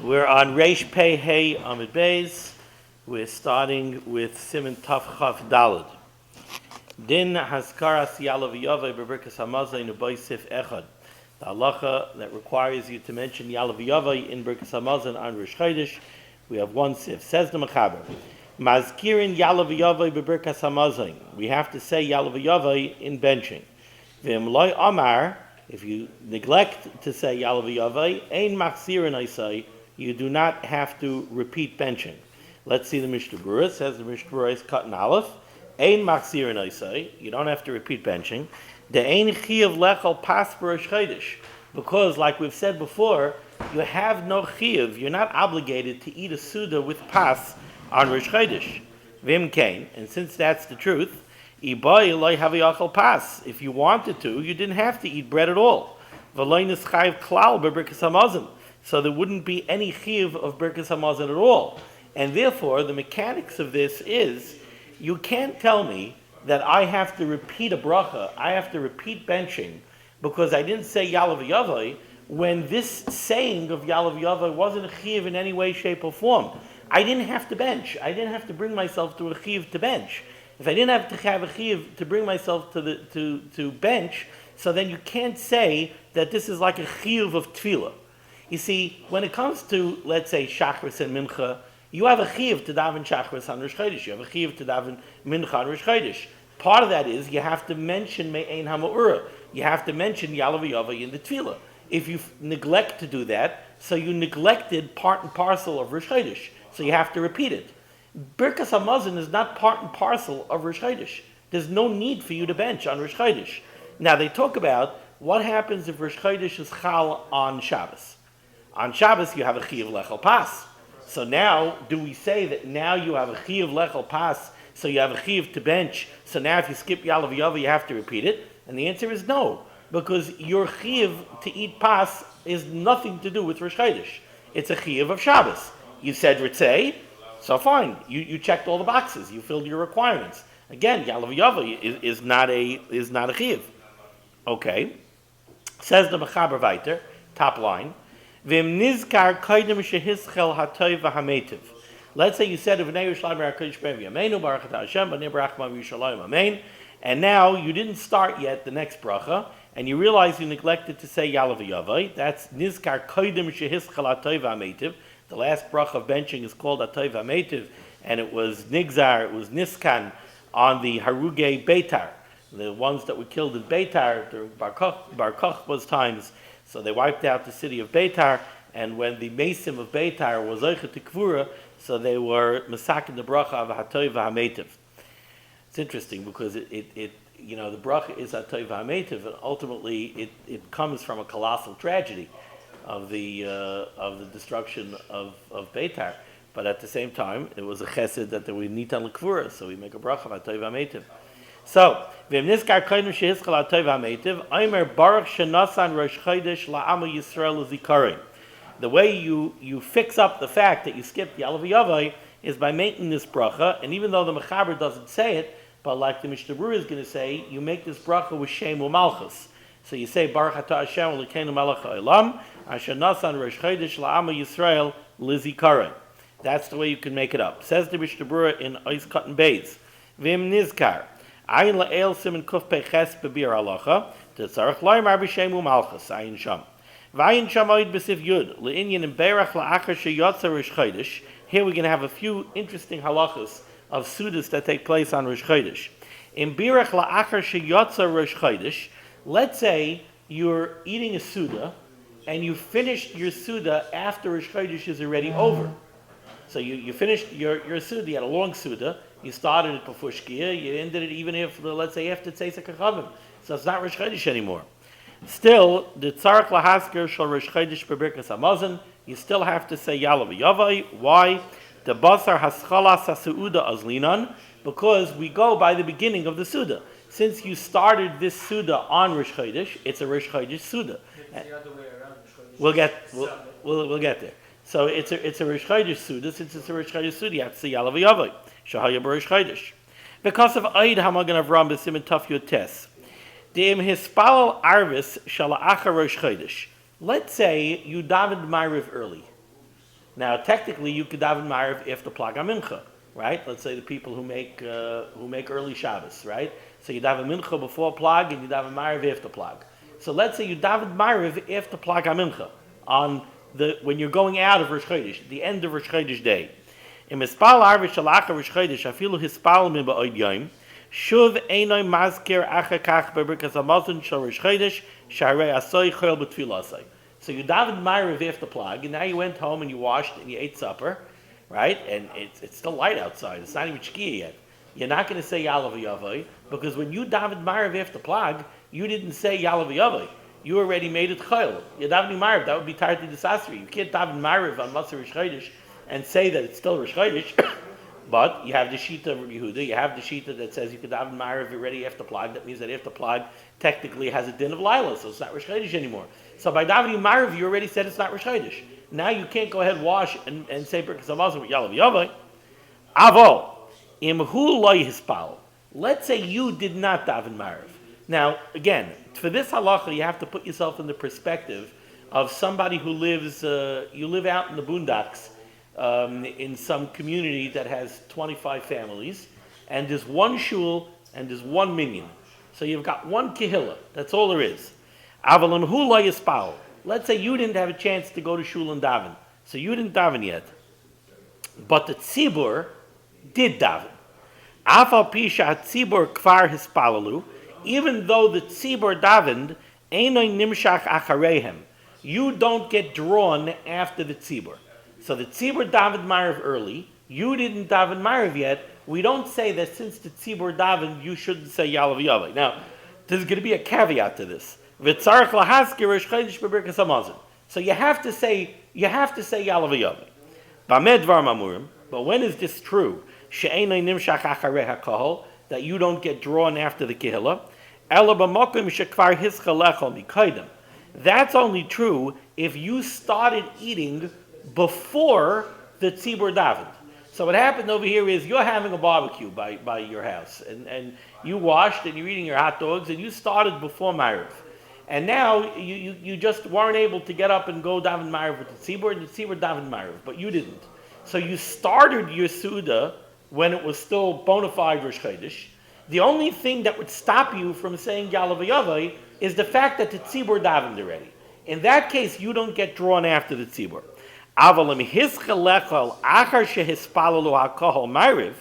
We're on Reish Pei Hey Amid Beis. We're starting with Siman Taf Chaf Daled. Din Haskaras Yalav Yavai B'Birkas Hamazon U'Bay Sif Echad. The halacha that requires you to mention Yalav Yavai in Birkas Hamazon on Rosh Chodesh. We have one sif. Says the Mechaber. Mazkirin Yalav Yavai B'Birkas Hamazon. We have to say Yalav Yavai in benching. V'im loy Amar. If you neglect to say Yalav Yavai, Ein Machzirin I say, you do not have to repeat benching. Let's see the Mishnah Berurah. It says the Mishnah Berurah is cut in Aleph. Ein Machzirin I say, you don't have to repeat benching. The Ein Chiyav Lechal Pas B'Rosh Chodesh. Because, like we've said before, you have no Chiyav. You're not obligated to eat a Suda with Pas on Rosh Chodesh. Vim Kain. And since that's the truth, if you wanted to, you didn't have to eat bread at all. So there wouldn't be any chiv of Birkas Hamazon at all. And therefore, the mechanics of this is, you can't tell me that I have to repeat a bracha, I have to repeat benching, because I didn't say Yalav Yavai, when this saying of Yalav Yavai wasn't a chiv in any way, shape, or form. I didn't have to bench. I didn't have to bring myself to a chiv to bench. If I didn't have to have a chiv to bring myself to bench, so then you can't say that this is like a chiv of tefillah. You see, when it comes to, let's say, Shachris and Mincha, you have a chiv to daven Shachris on Rosh Chodesh. You have a chiv to daven Mincha on Rosh Chodesh. Part of that is you have to mention Me'ein HaMa'urah. You have to mention Yalav Yavai in the tefillah. If you neglect to do that, so you neglected part and parcel of Rosh Chodesh. So you have to repeat it. Birkas Hamazon is not part and parcel of Rosh Chodesh. There's no need for you to bench on Rosh Chodesh. Now they talk about what happens if Rosh Chodesh is chal on Shabbos. On Shabbos you have a chiyuv lechel pas. So now, do we say that now you have a chiyuv lechel pas, so you have a chiyuv to bench, so now if you skip Yalav Yavai you have to repeat it? And the answer is no, because your chiyuv to eat pas is nothing to do with Rosh Chodesh. It's a chiyuv of Shabbos. You said Ritzei, so fine, you checked all the boxes, you filled your requirements. Again, Yalav Yavai is not a chiyuv. Okay. Says the Mechaber weiter, top line. V'im nizkar koydem shehischel hatoy v'hametiv. Let's say you said V'nei Yerushalayim HaKadosh Baruch Hu Yameinu Baruch Atah Hashem B'nei Barachma V'Yerushalayim Amen. And now you didn't start yet the next bracha, and you realize you neglected to say Yalav Yavai. That's nizkar koydem shehischel hatoy v'hametiv. The last bracha of benching is called Hatoy v'hametiv, and it was nigzar, it was niskan on the Harugei Beitar, the ones that were killed in Beitar during Bar Kochba's times. So they wiped out the city of Beitar, and when the Mesim of Beitar was Oichet to Kvura, so they were Masakin the bracha of Hatoy v'hametiv. It's interesting because it the bracha is Hatoy v'hametiv, and ultimately it comes from a colossal tragedy of the destruction of Beitar. But at the same time, it was a chesed that we need on l'kvura, so we make a bracha of Hatoy v'hametiv. So, v'im niskar koydem shehischel hatoy v'hametiv, Omer Baruch shenasan Rosh Chodesh la'amu Yisrael zikaron. The way you fix up the fact that you skipped Yalav Yavai is by making this bracha, and even though the Mechaber doesn't say it, but like the Mishnah Berurah is going to say, you make this bracha with Shem u'Malchus. So you say Baruch Atah Hashem Elokeinu Melech Ha'olam Asher Nasan Rosh Chodesh la'amu Yisrael lizikaron. That's the way you can make it up. Says the Mishnah Berurah in Ois Cotton Bays. Vim nizkar. Ayin la'el simen kuf peches bebir halacha. Tetzarech loymar b'shem u'malchus. Ayin sham. V'ayin sham oid b'sif yud. Le'inyan in berach la'achar sheyotza Rosh Chodesh. Here we're going to have a few interesting halachas of sudas that take place on Rosh Chodesh. In berach la'achar sheyotza Rosh Chodesh, let's say you're eating a suda, and you finished your suda after Rosh Chodesh is already over. So you finished your suda, you had a long suda, you started it before Shkia, you ended it even if, let's say, after Tzeisek HaChavim. So it's not Rosh Chodesh anymore. Still, the Tzarech Lahasker Shal Rosh Chodesh B'Birkas Hamazon, you still have to say Yalav Yavai. Why? The Basar Haschalas HaSu'uda Azlinan, because we go by the beginning of the suda. Since you started this suda on Rosh Chodesh, it's a Rosh Chodesh suda. It's the other way around. We'll get there. So it's a Rosh Chodesh suda. Since it's a Rosh Chodesh suda, you have to say Yalav Yavai. Shahaya B'Rosh Chodesh. Because of Eid Hamagan Avram B'Simen Taf Yud Tes. De'im Hispalal Arvis Shala'achar Rosh Chodesh. Let's say you davened Ma'ariv early. Now, technically, you could daven Ma'ariv after Plag HaMincha, right? Let's say the people who make early Shabbos, right? So you daven Mincha before Plag and you daven Ma'ariv after Plag. So let's say you daven Ma'ariv after Plag HaMincha on when you're going out of Rosh Chodesh, the end of Rosh Chodesh day. Im Hispal Arvi Shalach Rosh Chodesh afilu Hispal min ba'od yom shuv einay mazkir achakach beberkas hamazon shel Rosh Chodesh sharei asay chol b'tfilah asay. So you davened Ma'ariv after Plag, and now you went home and you washed and you ate supper, right? And it's still light outside. It's not even Shkia yet. You're not going to say Yalav Yavai, because when you davened Ma'ariv after Plag, you didn't say Yalav Yavai. You already made it Chayil. You're davening Ma'ariv. That would be Tarti Desasri. You can't daven Ma'ariv on Matzah Rosh Chodesh and say that it's still Rosh Chodesh. But you have the Shita of Yehuda. You have the Shita that says you could daven Ma'ariv already after Plag. That means that after Plag technically has a din of Lila, so it's not Rosh Chodesh anymore. So by davening Ma'ariv, you already said it's not Rosh Chodesh. Now you can't go ahead, wash, and say Birkas Hamazon with Yalav Yavai. Avol, imhu loy hispal. Let's say you did not daven Ma'ariv. Now, again, for this halacha, you have to put yourself in the perspective of somebody who lives, you live out in the boondocks, in some community that has 25 families, and there's one shul and there's one minyan. So you've got one kehillah. That's all there is. Avalim hu lo yispal. Let's say you didn't have a chance to go to shul and daven, so you didn't daven yet, but the tzibur did daven. Afal pisha tzibur kvar hispalalu. Even though the tzibur davened, einay nimshach achareihem. You don't get drawn after the tzibur. So the tzibur davened Ma'ariv early. You didn't daven Ma'ariv yet. We don't say that since the tzibur davened, you shouldn't say Yalav Yavai. Now, there's going to be a caveat to this. V'tzarech lahaskir Rosh Chodesh b'Birkas Hamazon. So you have to say Yalav Yavai. B'amed dvar mamurim. But when is this true? She'einay nimshach acharei hakahol, that you don't get drawn after the kehillah. Ela b'makom shekvar hischa lechol mikaydem. That's only true if you started eating before the tzibur davened. So what happened over here is you're having a barbecue by your house, and you washed and you're eating your hot dogs, and you started before Ma'ariv. And now you just weren't able to get up and go daven Ma'ariv with the tzibur, and the tzibur davened Ma'ariv, but you didn't. So you started your Suda when it was still bona fide Rosh Chodesh. The only thing that would stop you from saying Yalav Yavai is the fact that the tzibur davened already. In that case, you don't get drawn after the tzibur. Avalim hischa lechol achar shehispalalu hakahol Ma'ariv,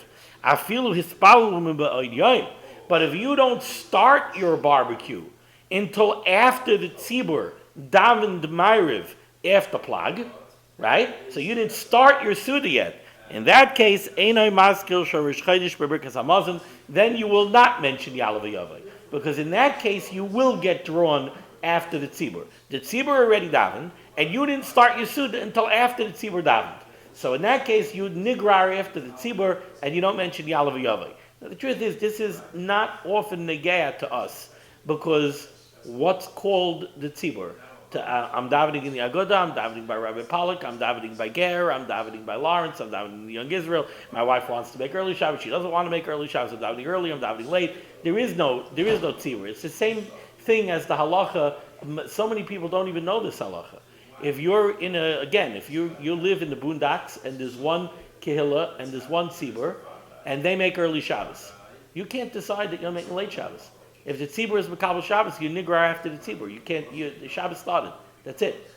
afilu hispalalu ba'od yom. But if you don't start your barbecue until after the tzibur davened Ma'ariv after Plag, right? So you didn't start your Suda yet. In that case, einay maskil shel Rosh Chodesh b'Birkas Hamazon, then you will not mention Yalav Yavai, because in that case you will get drawn after the tzibur. The tzibur already davened, and you didn't start your Suda until after the tzibur davened. So in that case, you nigrar after the tzibur, and you don't mention Yalav Yavai. Now the truth is, this is not often negaya to us, because what's called the tzibur? I'm davening in the Aguda, I'm davening by Rabbi Pollack, I'm davening by Ger, I'm davening by Lawrence, I'm davening in the Young Israel. My wife wants to make early Shabbos, she doesn't want to make early Shabbos, I'm davening early, I'm davening late. There is no tzibur. It's the same thing as the halacha. So many people don't even know this halacha. If you're if you live in the boondocks and there's one kehillah and there's one tzibur, and they make early Shabbos, you can't decide that you're making late Shabbos. If the tzibur is Makabel Shabbos, you nigrar after the tzibur. The Shabbos started. That's it.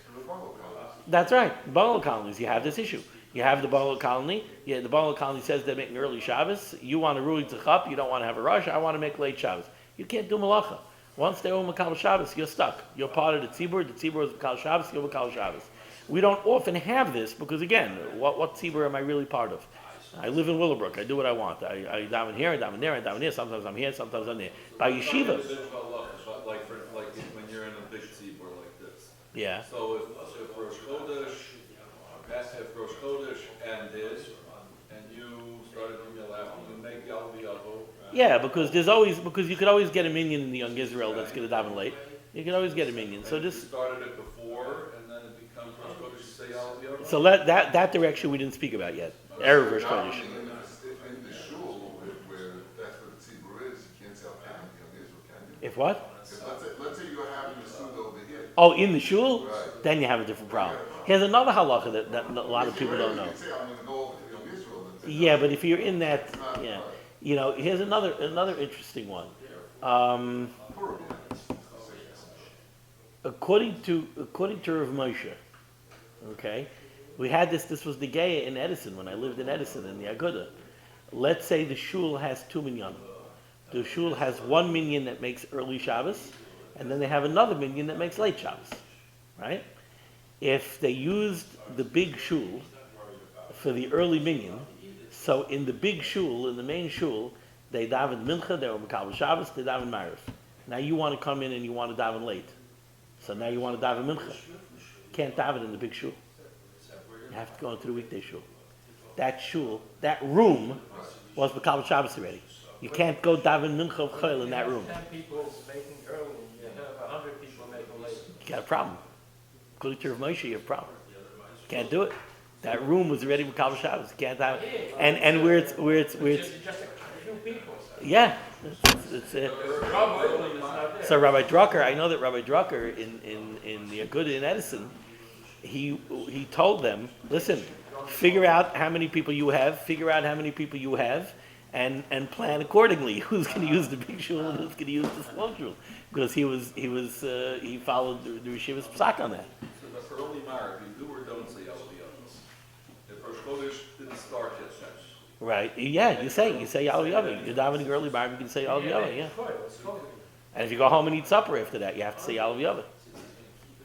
That's right. Bungalow colonies, you have this issue. You have the bungalow colony. Yeah, the bungalow colony says they're making early Shabbos. You want to ruin tzachap. You don't want to have a rush. I want to make late Shabbos. You can't do malacha. Once they're on Makabel Shabbos, you're stuck. You're part of the tzibur. The tzibur is Makabel Shabbos. You're Makabel Shabbos. We don't often have this because, again, what tzibur am I really part of? I live in Willowbrook. I do what I want. I daven here, I daven there, I daven here. Sometimes I'm here, sometimes I'm there. By yeshiva. Like when you're in a big tzibur like this. Yeah. So if Rosh Chodesh ended, and you started from your left, you make Yalav Yavo. Yeah, because you could always get a minion in the Young Israel that's going to daven late. You can always get a minion. So this started it before, and then it becomes Rosh Chodesh. You say Yalav Yavo. So that direction we didn't speak about yet. Erev Rosh Chodesh. In the shul where that's what the tzibur is, you can't sell candy. Can you? If what? Let's say you're having the suda over here. Oh, in the shul? Right. Then you have a different problem. Here's another halacha that a lot of people don't know. You can say, I'm going to go over to Yom Yisrael and say, Yeah, but if you're in that, it's not yeah, right. here's another interesting one. Purim, According to Rav Moshe, okay, we had this. This was the Geya in Edison when I lived in Edison in the Aguda. Let's say the shul has 2 minyanim. The shul has 1 minyan that makes early Shabbos, and then they have another minyan that makes late Shabbos, right? If they used the big shul for the early minyan, so in the big shul, in the main shul, they daven mincha, they were Makabel Shabbos, they daven Ma'ariv. Now you want to come in and you want to daven late. So now you want to daven mincha. Can't daven in the big shul. You have to go into the weekday shul. That shul, that room, was Makabel Shabbos already. You can't go daven mincha of chayil in that room. 10 people making early, you have 100 people making late. You got a problem. According to Rav Moshe, you have a problem. Can't do it. That room was already Makabel Shabbos. You can't have it. And where it's Just a few people. yeah. So Rabbi Drucker, I know that Rabbi Drucker in the Aguda in Edison, he told them, listen, figure out how many people you have, and plan accordingly. Who's going to use the big shul and who's going to use the small shul? Because he followed the Yeshiva's psak on that. So the for early Ma'ariv, you do or don't say Yalviyavos. If Rosh Chodesh didn't start yet, Right? Yeah, you say Yalav Yava. You're davening early Ma'ariv, you can say Yalav Yava. Yeah. And if you go home and eat supper after that, you have to say Yalav Yava.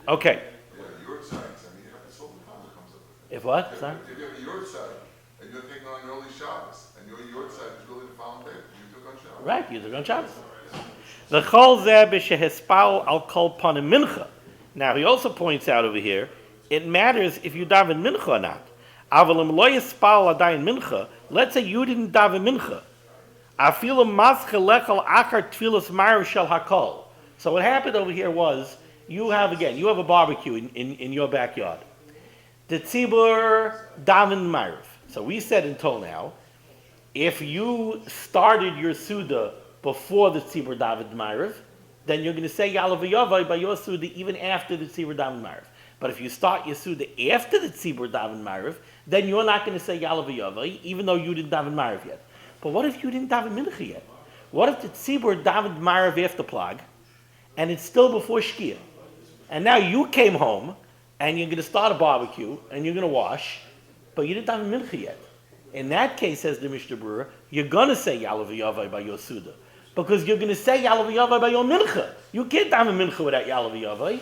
Okay. yeah, your side, I mean, you have to solve the problem that comes up with it. If what? Sorry? If you have a yard side, and you're taking on early Shabbos, and your yard side is really the following day, you took on Shabbos. Right, you took on Shabbos. The chol zeh b'shehespal al kol panim mincha. Now he also points out over here, it matters if you daven mincha or not. Avalim lo yespal adayin mincha. Let's say you didn't daven mincha. Afilu masche lechal achar tfilas ma'ariv shel hakol. So what happened over here was you have a barbecue in your backyard. The tzibur daven ma'ariv. So we said until now, if you started your Suda before the Tzibur David Ma'ariv, then you're going to say Yalav Yavai by your Suda even after the Tzibur David Ma'ariv. But if you start your Suda after the Tzibur David Ma'ariv, then you're not going to say Yalav Yavai, even though you didn't David Ma'ariv yet. But what if you didn't David Mincha yet? What if the Tzibur David Ma'ariv after Plag, and it's still before Shkia? And now you came home, and you're going to start a barbecue, and you're going to wash, but you didn't David Mincha yet. In that case, says the Mishnah Berurah, you're going to say Yalav Yavai by your Suda. Because you're going to say Yalav Yavai by your Mincha. You can't daven Mincha without Yalav Yavai.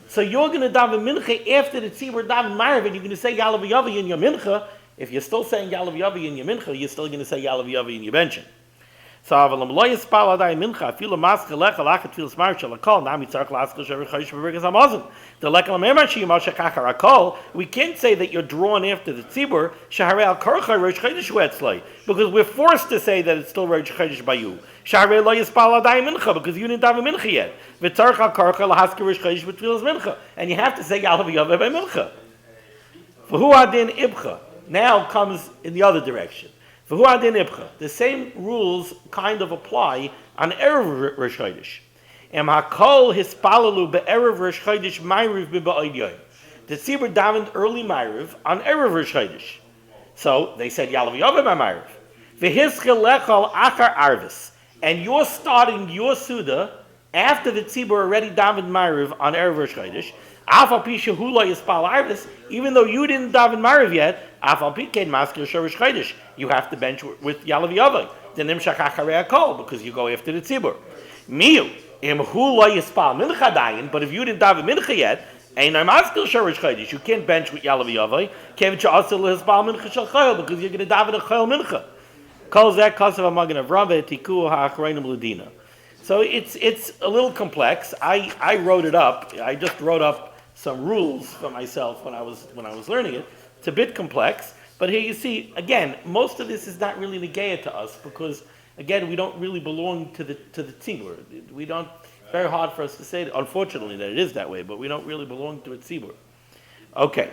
So you're going to daven Mincha after the Tzibur daven Ma'ariv, and you're going to say Yalav Yavai in your Mincha. If you're still saying Yalav Yavai in your Mincha, you're still going to say Yalav Yavai in your Benchen. So avalam lo yispal adai mincha afilu maske lechal achat filas mar shel akol nami tzarich laskel shever chayish bebergas hamazon the lekal memar sheyimar shekachar akol. We can't say that you're drawn after the tzibur shaharei al karcha rosh chodesh wetzlei, because we're forced to say that it's still rosh chodesh by you. Shaharei lo yispal adai mincha, because you didn't daven mincha yet. V'tzarich al karcha lahasker rosh chodesh b'tfilas mincha, and you have to say yalav yaveh by mincha. V'hu adin ibcha now comes in the other direction. The same rules kind of apply on Erev Rosh Chodesh. Em hakol hispalalu be'erev Rosh Chodesh ma'ariv b'ba'od yom. The tzibur davened early ma'ariv on Erev Rosh Chodesh. So they said Yalav Yaveh ma'ariv. V'hischel lechal achar arvis. And you're starting your Suda after the tzibur already davened ma'ariv on Erev Rosh Chodesh. Afal pi shehu lo yispal arvis, even though you didn't daven ma'ariv yet, afal pi kein masker shorish chodesh, you have to bench with Yalav Yavai, the nimshach acharei hakol, because you go after the tzibur. Miu im hu lo yispal mincha dayin, but if you didn't daven mincha yet, ein masker shorish chodesh, you can't bench with Yalav Yavai, kevin she'asel lehispal mincha shel chayil, because you're going to daven a chayil mincha. Kol zeh kasav ha'magen Avram ve'tiku ha'achreinim l'dina. So it's a little complex. I wrote it up. I just wrote up some rules for myself when I was learning it. It's a bit complex, but here you see again, most of this is not really negaya to us because again we don't really belong to the tzibur. We don't. It's very hard for us to say, unfortunately, that it is that way, but we don't really belong to a tzibur. Okay.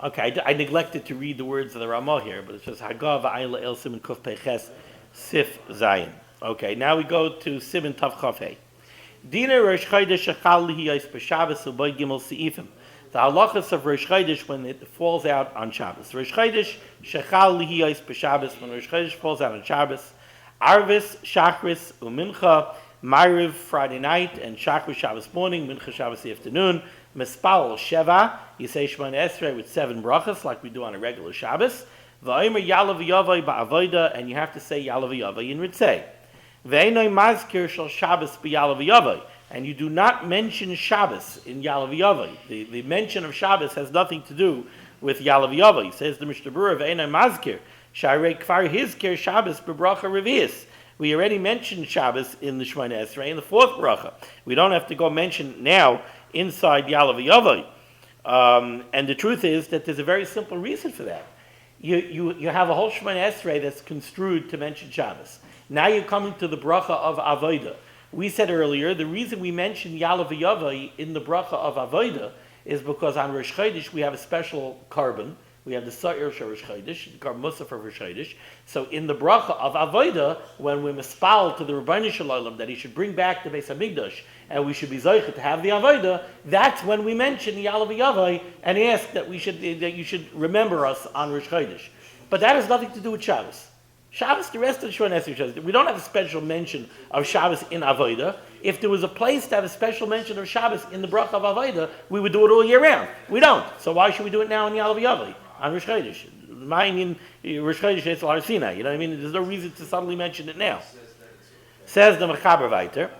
Okay, I neglected to read the words of the Ramah here, but it's just Hagav Ayla El Siman Kuf Peches Sif Zayin. Okay, now we go to Siman Tav Chafei. Dina Rosh Chodesh Shechal Lihiyos B'Shabbos U'Bay Gimel Seifim. The halachas of Rosh Chodesh when it falls out on Shabbos. Rosh Chodesh Shechal Lihiyos B'Shabbos, when Rosh Chodesh falls out on Shabbos. Arvis, Shachris, U'Mincha, Ma'ariv Friday night, and Shachris Shabbos morning, Mincha Shabbos afternoon. Mispal Sheva, you say Shemona Esrei with 7 brachas like we do on a regular Shabbos. V'Omer Yalav Yavai Ba'Avoda, and you have to say Yalav Yavai in Ritzei. Ve'enoi Mazkir Shal Shabbos B'Yalav Yavai, and you do not mention Shabbos in Yalav Yavai. The mention of Shabbos has nothing to do with Yalav Yavai. Says the Mishnah Berurah, Ve'enoi Mazkir Sharei Kfar Hizkir Shabbos B'Bracha Revius. We already mentioned Shabbos in the Shemona Esrei in the 4th bracha. We don't have to go mention now inside Yalav Yavai. And the truth is that there's a very simple reason for that. You have a whole Shemona Esrei that's construed to mention Shabbos. Now you're coming to the bracha of Avodah. We said earlier, the reason we mention Yalav Yavai in the bracha of Avodah is because on Rosh Chodesh we have a special carbon. We have the Sa'ir Shel Rosh Chodesh, the carbon Musaf of Rosh Chodesh. So in the bracha of Avodah, when we mispal to the Rebbeinu Shalom that he should bring back the Beis Hamikdash and we should be zoichet to have the Avodah, that's when we mention Yalav Yavai and ask that you should remember us on Rosh Chodesh. But that has nothing to do with Shabbos. Shabbos, the rest of the Shemona Esrei, we don't have a special mention of Shabbos in Avodah. If there was a place to have a special mention of Shabbos in the bracha of Avodah, we would do it all year round. We don't. So why should we do it now in Yalav Yavai, on Rosh Chodesh? Mine in Rosh Chodesh it's Har Sinai. You know what I mean? There's no reason to suddenly mention it now. Says the Mechaber Weiter,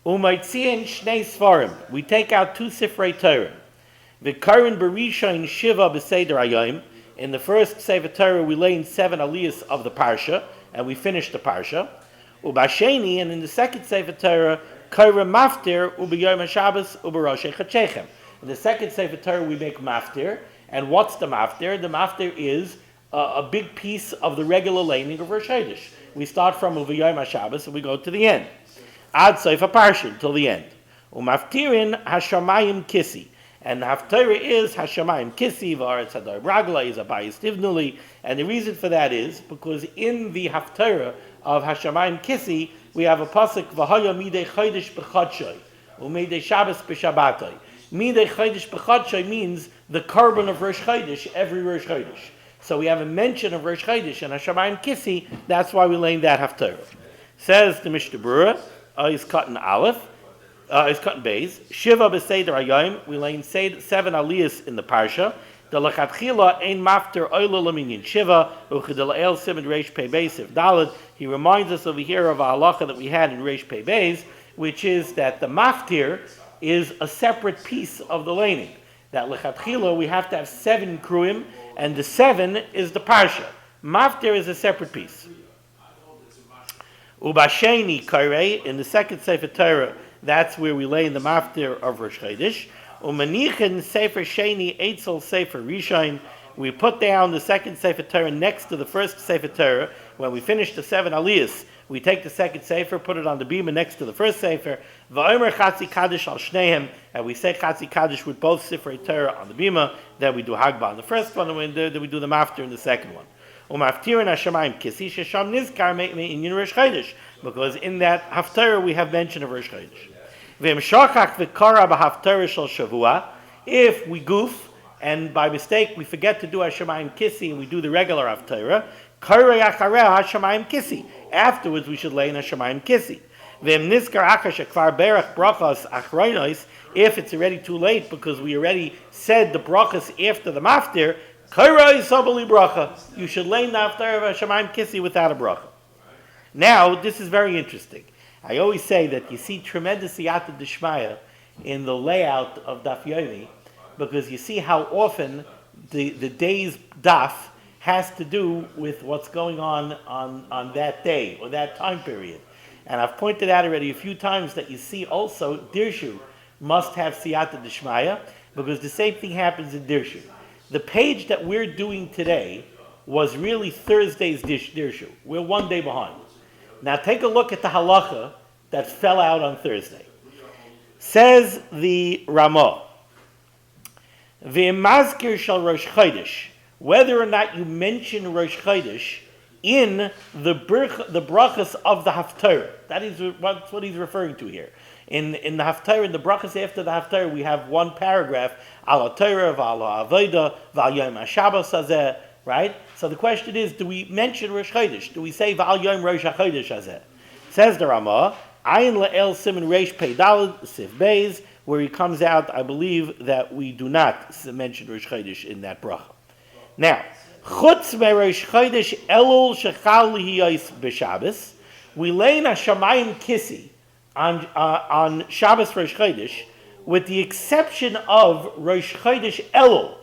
Umaytziin Shnei Sfarim. We take out 2 Sifrei Torah. V'karin Berishain Shiva B'Seder Hayom. In the first Sefer Torah, we lay in 7 aliyahs of the Parsha, and we finish the Parsha. Ubasheni, and in the second Sefer Torah, Kaira Maftir, Ubiyom HaShabbos, Ubaroshe Chachechem. In the second Sefer Torah, we make Maftir, and what's the Maftir? The Maftir is a big piece of the regular laning of Rosh Chodesh. We start from Ubiyom HaShabbos, and we go to the end. Ad Sefer Parsha, until the end. Umaftirin Hashamayim Kissi. And the Haftarah is Hashamayim Kissi, V'aretz Hadar Bragla, is Abayis Tivnuli. And the reason for that is because in the Haftarah of Hashamayim Kissi, we have a pasuk, V'haya midei chodesh b'chodshoi, u'midei Shabbos b'shabbatoi. Midei chodesh b'chodshoi means the carbon of Rosh Chodesh, every Rosh Chodesh. So we have a mention of Rosh Chodesh and Hashamayim Kissi, that's why we lay in that Haftarah. Says the Mishnah Berurah, is cut in Aleph, is cut in Beis. Shiva b'Seder Hayom. We lay in 7 aliyahs in the parsha. The lechatchila ein mafter oila laminyan Shiva uchidel el simon reish pei beis if dalad. He reminds us over here of a halacha that we had in reish pei beis, which is that the maftir is a separate piece of the laning. That lechatchila we have to have 7 kruim, and the 7 is the parsha. Maftir is a separate piece. Ubasheni kairei, in the second Sefer Torah, that's where we lay in the maftir of Rosh Chodesh. Umanichin Sefer Sheni Eitzel Sefer Rishon. We put down the second Sefer Torah next to the first Sefer Torah. When we finish the 7 aliyahs, we take the second Sefer, put it on the bima next to the first Sefer. Va'omer Chatzi Kaddish al Shneim, and we say Chatzi Kaddish with both Sifrei Torah on the bima. Then we do Hagbah on the first one, and then we do the maftir in the second one. Umaftirin Hashamayim Kissi Shesham Nizkar in Rosh Chodesh, because in that Haftarah we have mention of Rosh Chodesh. If we goof and by mistake we forget to do Hashamayim Kissi and we do the regular Haftarah, afterwards we should lay in Hashamayim Kissi. If it's already too late because we already said the brachas after the maftir, you should lay in the Haftarah of Hashamayim Kissi without a bracha. Now, this is very interesting. I always say that you see tremendous siyata d'shmaya in the layout of Daf Yomi, because you see how often the day's daf has to do with what's going on that day or that time period. And I've pointed out already a few times that you see also Dirshu must have siyata d'shmaya, because the same thing happens in Dirshu. The page that we're doing today was really Thursday's Dirshu. We're 1 day behind. Now take a look at the halacha that fell out on Thursday. Says the Ramah, V'imazkir shal Rosh Chodesh, whether or not you mention Rosh Chodesh in the brachas of the Haftarah. That is what he's referring to here. In the Haftarah, in the brachas after the Haftarah, we have one paragraph, Al HaTorah, V'al HaAvodah, V'al Yom HaShabbos Hazeh, right? So the question is, do we mention Rosh Chodesh? Do we say V'al Yom Rosh HaChodesh Hazeh? Says the Ramah, Ayin Le'el Siman Reish Pei Daled Sif Beis, where he comes out, I believe that we do not mention Rosh Chodesh in that bracha. Now, Chutz meRosh Chodesh Elul Shechal Lihiyos b'Shabbos, we lay in Hashamayim Kissi on Shabbos Rosh Chodesh, with the exception of Rosh Chodesh Elul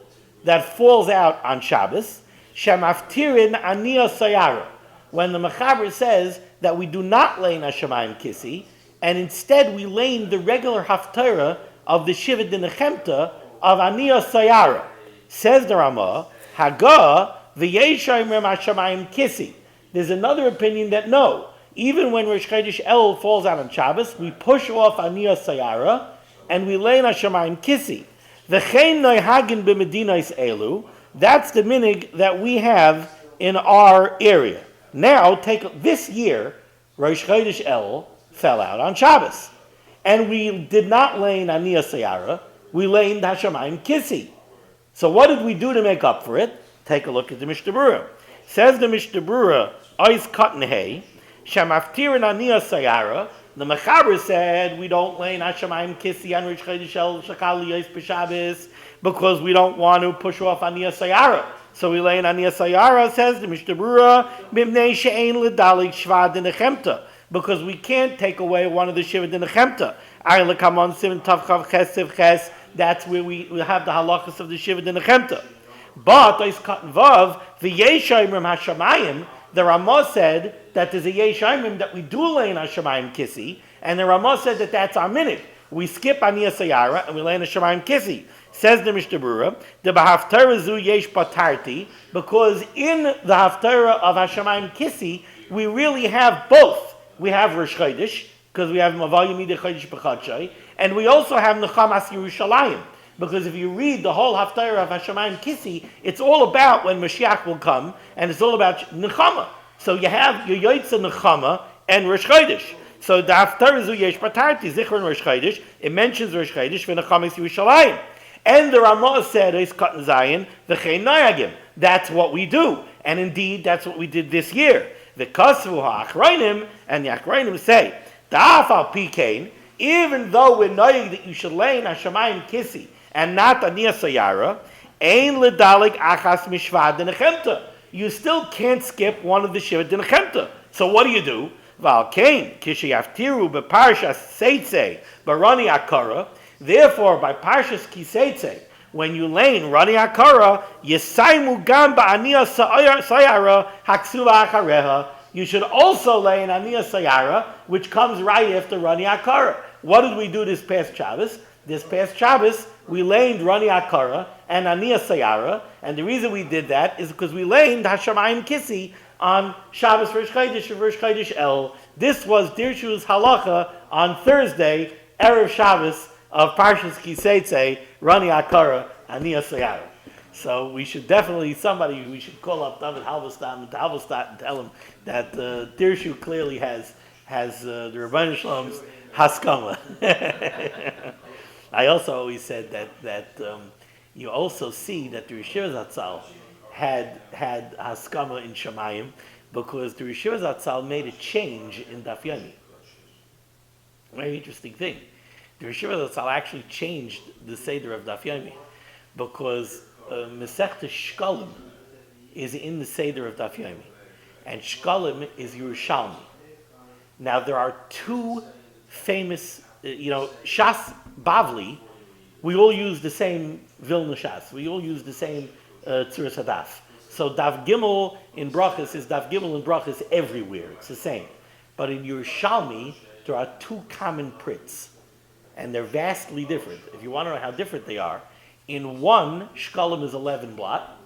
that falls out on Shabbos, Shemaftirin Aniyah Sayara, when the Mechaber says that we do not lay in Hashamayim Kissi, and instead we lay in the regular Haftarah of the Shiva Dinechemta of Aniyah Sayara. Says the Ramah, Haga v'yeshayim Hashamayim Kissi. There's another opinion that no, even when Rosh Chodesh El falls out on Shabbos, we push off Aniyah Sayara and we lay in Hashamayim Kissi. V'chein noihagin b'medinos elu. That's the minig that we have in our area. Now, take this year, Rosh Chodesh El fell out on Shabbos, and we did not lay in Aniyah Sayara. We lay in Hashamayim Kissi. So what did we do to make up for it? Take a look at the Mishnah Berurah. Says the Mishnah Berurah, Ois Cotton Hay, Shamaftir and Aniyah Sayara. The Mechaber said we don't lay in Hashamayim Kissi on Rosh Chodesh El Shechal Lihiyos b'Shabbos because we don't want to push off Aniyah Sayara. So we lay in Aniyah Sayara, says the Mishnah Berurah, Mimnei she'ein l'dalig shva dinechemta, because we can't take away one of the Shiva dinechemta. Ayin l'kamon siman tavchav ches siv ches. That's where we have the halachas of the Shiva Dinechemta. But Ois Cotton Vav, v'yeshayimrim Hashamayim, the Ramah said that there's a yeshayimrim that we do lay in Hashamayim Kissi, and the Ramah said that that's our minute. We skip Aniyah Sayara and we lay in Hashamayim Kissi. Says the Mishnah Berurah, the B'Haftarah Zu Yesh Patarti, because in the Haftarah of Hashamayim Kissi, we really have both. We have Rosh Chodesh, because we have Mavayim Midei Chodesh B'Chodshai, and we also have Nechamas Yerushalayim, because if you read the whole Haftarah of Hashamayim Kissi, it's all about when Mashiach will come, and it's all about Nechama. So you have your Yotzei Nechama and Rosh Chodesh. So the Haftarah Zu Yesh Patarti, Zichron Rosh Chodesh, it mentions Rosh Chodesh for Nechamas Yerushalayim. And the Ramah said, Ois Cotton Zayin, V'chein Noyagim. That's what we do. And indeed, that's what we did this year. The Kasvu HaAchrayim, and the Achrayim say, Da'af al Pikein, even though we're knowing that you should lay in Hashamayim Kissi and not Aniyah Sayara, Ein L'dalig Achas Mishva Dinechemta. You still can't skip one of the Shiva Dinechemta. So what do? Val Kain, Kishi Aftiru Beparshas Seitze, Barani Akara. Therefore, by Parshas Kiseitze, when you lay in Rani Akara, Yesaimu Gamba Aniyah Sayara Haksuva Achareha. You should also lay in Aniyah Sayara, which comes right after Rani Akara. What did we do this past Shabbos? This past Shabbos, we laid Rani Akara and Aniyah Sayara, and the reason we did that is because we laid Hashamayim Kissi on Shabbos Rosh Chodesh and Rosh Chodesh El. This was Dirshu's halacha on Thursday, Erev Shabbos of Parshas Kiseitze, Rani Akara, Aniyah Sayara. So we should definitely, we should call up David Halberstadt and tell him that Dirshu clearly has the Rebbeinu Shalom's Haskama. I also always said that you also see that the Rishiva Zatzal had Haskama in Shemayim because the Rishiva Zatzal made a change in Daf Yomi. Very interesting thing. The Rishiva Zatzal actually changed the Seder of Daf Yomi because Masechta Shkalim is in the Seder of Daf Yomi, and Shkalim is Yerushalmi. Now there are two famous, Shas Bavli, we all use the same Vilna Shas, we all use the same Tzuras Hadaf. So Daf Gimel in Brachas is Daf Gimel in Brachas everywhere, it's the same. But in Yerushalmi, there are two common prits, and they're vastly different. If you want to know how different they are, in one, Shkalim is 11 blot,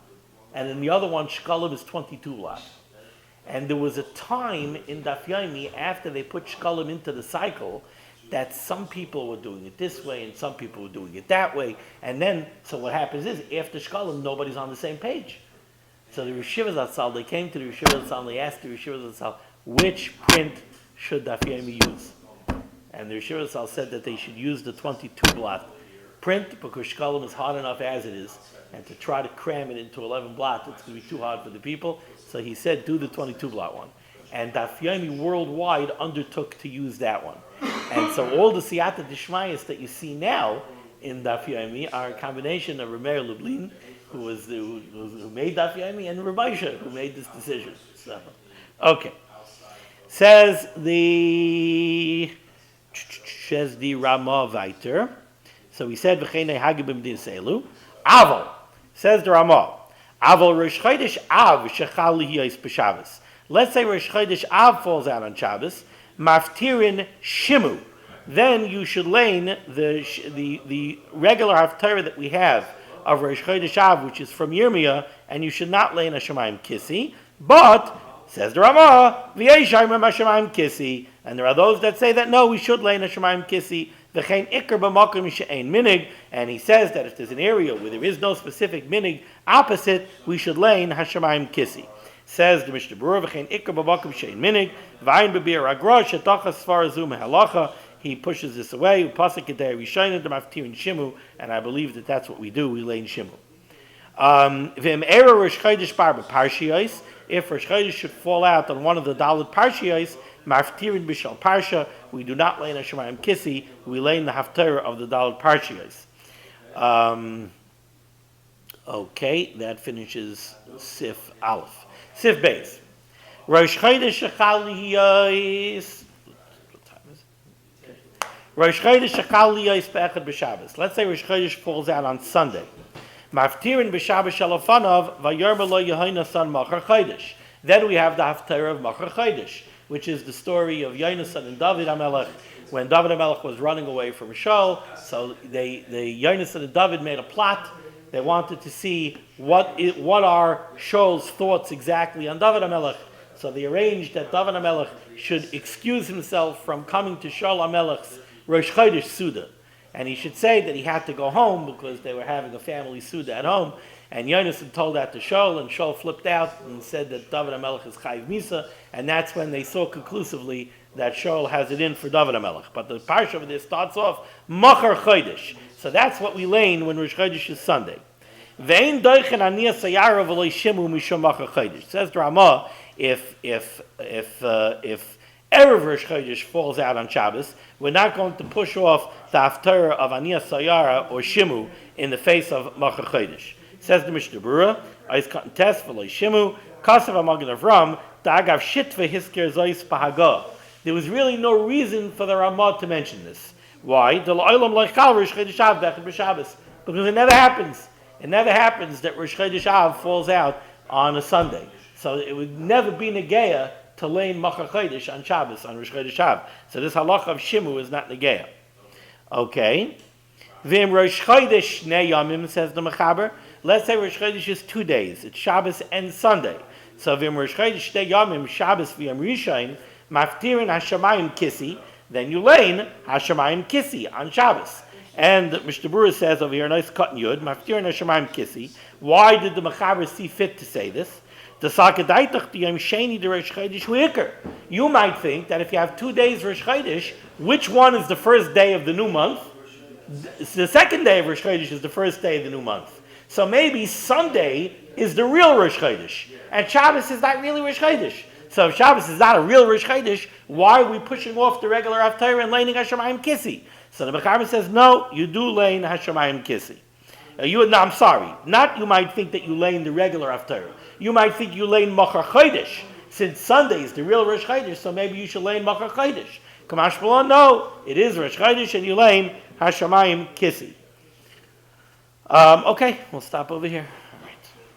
and in the other one, Shkalim is 22 blot. And there was a time in Daf Yomi, after they put Shkalim into the cycle, that some people were doing it this way, and some people were doing it that way. And then, so what happens is, after Shkalim, nobody's on the same page. So the Rishivas Zatzal, they came to the Rishivas Zatzal and they asked the Rishivas Zatzal, which print should Daf Yomi use? And the Rishivas Zatzal said that they should use the 22 blot print because Shkalim is hard enough as it is, and to try to cram it into 11 blot, it's going to be too hard for the people. So he said, do the 22 blot one. And Daf Yomi worldwide undertook to use that one. And so all the Siyata Dishmayas that you see now in Daf Yomi are a combination of Rameir Lublin, who made Daf Yomi, and Rabbi who made this decision. So, okay. Says the Ramah Viter. So he said, "V'cheinei hagibim din selu." Aval says the Ramah. Aval Rosh Chodesh Av shechal lihiyos b'Shabbos. Let's say Rosh Chodesh Av falls out on Shabbos. Maftirin shimu. Then you should lane the regular haftarah that we have of Rosh Chodesh Av, which is from Yirmiyah, and you should not lane a Shemayim Kissi. But says the Ramah, v'yeshayim Hashemayim Kissi, and there are those that say that no, we should lane a Shemayim Kissi. V'chein ikar b'makom she'ein minig, and he says that if there's an area where there is no specific minig opposite, we should lane Hashemayim Kissi. Says the Mishnah Berurah, v'chein ikar b'makom she'ein minig, v'ayin b'bir agra shetachas svar zu mehalacha. He pushes this away. And I believe that that's what we do. We lane shimu. If Rosh Chodesh should fall out on one of the Dalit Parshiyos, maftirin b'shal parsha, we do not lane a Shemayim Kissi. We lane the haftarah of the Dalit Parshiyos. Okay, that finishes Sif Aleph. Sif Beis. Rosh Chodesh Shechaliyos. Rosh Chodesh shechal liyos be'echad b'Shabbos. Let's say Rosh Chodesh falls out on Sunday. Maftirin b'Shabbos shalafanav vayarba lo yehoina son machar chodesh. Then we have the haftarah of machar chodesh, which is the story of Yonasan and David HaMelech. When David HaMelech was running away from Shaul, so the Yonasan and David made a plot. They wanted to see what are Shaul's thoughts exactly on David HaMelech. So they arranged that David HaMelech should excuse himself from coming to Shaul HaMelech's Rosh Chodesh Suda. And he should say that he had to go home because they were having a family Suda at home. And Yonasan told that to Shaul, and Shaul flipped out and said that David HaMelech is Chayiv Misa, and that's when they saw conclusively that Shaul has it in for David HaMelech. But the parsha of this starts off, Machar Chodesh. So that's what we lane when Rosh Chodesh is Sunday. Ve'ein doichen aniyah sayara v'lo shimu mishum Machar Chodesh. Says the Ramah, if Erev Rosh Chodesh falls out on Shabbos, we're not going to push off the haftarah of Aniyah Sayara or Shimu in the face of Machar Chodesh. Says the Mishnah Berurah, Ais Katan Tes V'lo Shimu, Kasav HaMagen Avram, Da'agav Shitva Hisker Zois Pahaga. There was really no reason for the Ramah to mention this. Why? Because it never happens. It never happens that Rosh Chodesh Av falls out on a Sunday. So it would never be Negeya to lane Machar Chodesh on Shabbos, on Rosh Chodesh Av. So this halacha of Shimu is not Negeya. Okay. V'im Rosh Chodesh Shnei Yamim, says the Mechaber. Let's say Rosh Chodesh is 2 days. It's Shabbos and Sunday. So V'im Rosh Chodesh Shnei Yamim, Shabbos v'yam Rishon, Maftirin Hashemayim Kissi, then you lane Hashemayim Kissi on Shabbos. And Mishnah Berurah says over here, nice cut in Yud, Maftirin Hashemayim Kissi. Why did the Mechaber see fit to say this? You might think that if you have 2 days Rosh Chodesh, which one is the first day of the new month? The second day of Rosh Chodesh is the first day of the new month. So maybe Sunday is the real Rosh Chodesh, and Shabbos is not really Rosh Chodesh. So if Shabbos is not a real Rosh Chodesh, why are we pushing off the regular haftarah and laning Hashemayim Kissi? So the Mechaber says, no, you do lane Hashemayim Kissi. I'm sorry. Not you might think that you lane the regular haftarah. You might think you lane Machar Chodesh. Since Sunday is the real Rosh Chodesh, so maybe you should lane Machar Chodesh. Kamash Malon, no, it is Rosh Chodesh, and you lane Hashemayim Kissi. Okay, we'll stop over here.